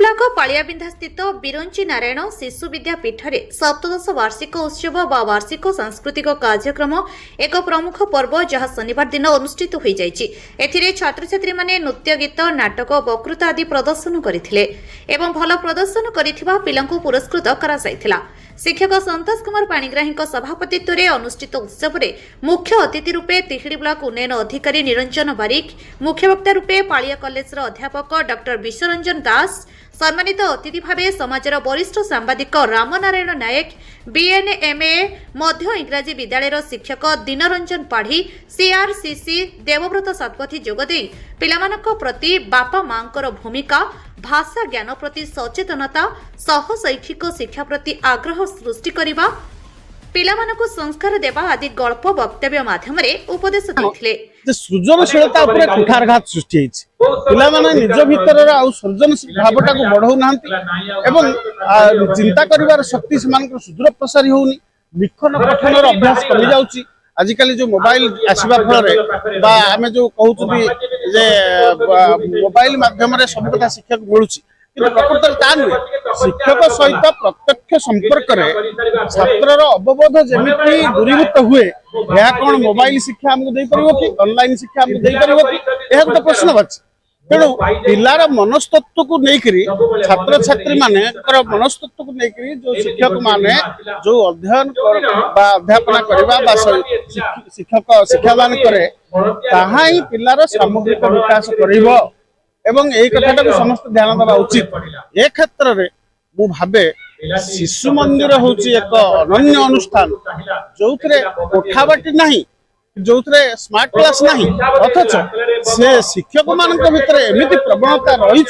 Block पालियाबिंधा स्थित बिरंची नारायण शिशु विद्यापीठ में सप्तदश वार्षिक उत्सव व वार्षिक सांस्कृतिक कार्यक्रम एक प्रमुख पर्व जहाँ शनिवार दिन अनुष्ठित हो जाए। छात्र छात्री माने नृत्य गीत नाटक वक्तृता आदि प्रदर्शन करथिले एवं भल प्रदर्शन करिथिबा पिलांकु पुरस्कृत करा जायथिला। शिक्षक संतोष कुमार पाणिग्राही सभापतित्व में अनुष्ठित उत्सव में मुख्य अतिथि रूपे तिहिड़ी ब्लॉक उन्नयन अधिकारी निरंजन बारिक, मुख्य वक्ता रूपे पालिया कॉलेज अध्यापक डॉ विश्वरंजन दास, सम्मानित अतिथि भावे समाजर वरिष्ठ सांबादिक रामनारायण नायक, बीएनएमए मध्य इंग्राजी विद्यालय शिक्षक दीनरंजन पाढ़ी, सीआरसीसी देवव्रत सतपथी जोगदे पिलामानक प्रति बापा मांकर भूमिका, भाषा ज्ञान प्रति सचेतनता सह शैक्षिक शिक्षा प्रति आग्रह सृष्टि करने, पिलामानकु संस्कार देवा आदि गल्प वक्तव्य माध्यम उपदेश देथिले। सृजनशीलता उपरे कुठारघात सृष्टि होइछि। पिलामाने निज भितर सृजनशील भावटा को बढ़ाउ नाहंती एवं चिंता करिवार शक्ति सेमानकर सुदूर प्रसारी होउनी। लिखन पठनर अभ्यास कमी जाउछि। आजिकल जो मोबाइल आसीबा फल बा आमे जो कहउछि जे मोबाइल माध्यम रे सब कथा शिक्षक मिलुछि, किंतु प्रकृत ता नुहे। शिक्षक सहित प्रत्यक्ष संपर्क रे छात्रर अवबोध जेमिति दूरीभूत हुए, यह कौन मोबाइल शिक्षा हमको दे परिबो कि ऑनलाइन शिक्षा हमको दे परिबो कि यह गोटे प्रश्न बाछि। तेणु पिलार मनस्तत्व को लेकरी छात्र छात्री माने मनस्तत्व को लेकरी जो शिक्षक माने जो अध्ययन बा अध्यापना करबा बा शिक्षक शिक्षादान करे ताहा ही पिलार सामग्रिक विकास करिबो एवं एई कथाटा को समस्त ध्यान देबा उचित। ए क्षेत्र रे मु भाबे शिशु मंदिर होची एक अनन्य अनुष्ठान जो कोठाबाटी नहीं, जो स्मार्ट क्लास नहीं, अथच से शिक्षक मान भीतर एमती प्रवणता रही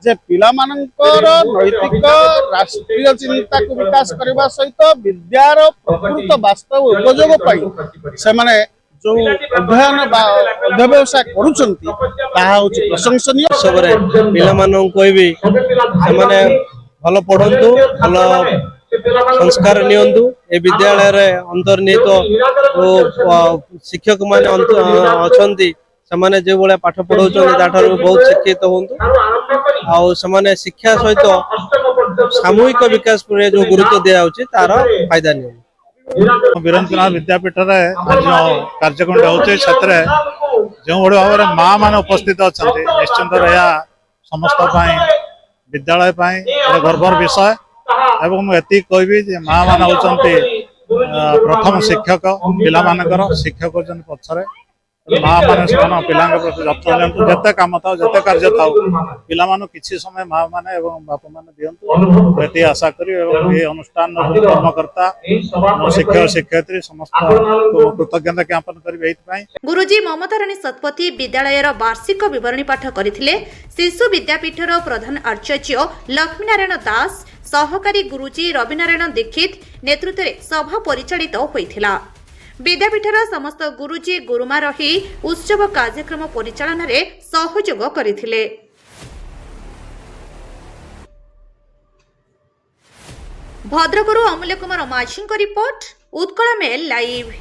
जे पिला मानकर नैतिक राष्ट्रीय चिंता को विकास करने सहित विद्यार प्रकृत वास्तव उपयोग से माने जो अध्ययन अध्यवसाय करुचंती ताहा होची प्रशंसनीय। सबरे पिला मानन कहबी से भल पढ़ंतु, भल संस्कार नियंतु। ए विद्यालय रे अंतर्निहित शिक्षक माने अछंती समाने जे बोले पाठ पढ़ौछन ताठारु बहुत शिक्षित होंतु आ समाने शिक्षा सहित सामूहिक विकास पर जो गुरुत्व दिया होची तार फायदा नियंतु। बिरंचनाथ विद्यापीठ रे आज कार्यक्रम होचे क्षेत्र जो बड़ भाव में माँ मान उपस्थित अच्छा निश्चिंत यह समस्त विद्यालय गर्वर विषय एवं एति कहबी माँ मान होचंती प्रथम शिक्षक पिला शिक्षक पछरे माँ मैंने पिला प्रति जत्न दिंतु। जिते कम था जिते कार्य था पिला किसी समय माँ मैंने बापा मैंने दिंतु ये आशा करी अनुष्ठान कर्मकर्ता शिक्षक शिक्षयित्री समस्त कृतज्ञता ज्ञापन करी। गुरुजी ममता राणी सतपथी विद्यालय वार्षिक विवरणी पाठ करथिले। शिशु विद्यापीठर प्रधान आचार्य लक्ष्मीनारायण दास, सहकारी गुरुजी रविनारायण दीक्षित नेतृत्व में सभा परिचालित होइथिला। विद्यापीठर समस्त गुरुजी गुरुमा रही उत्सव कार्यक्रम परिचालन रे सहयोग करथिले। भद्रकरू अमूल्य कुमार माझी रिपोर्ट, उत्कल मेल लाइव।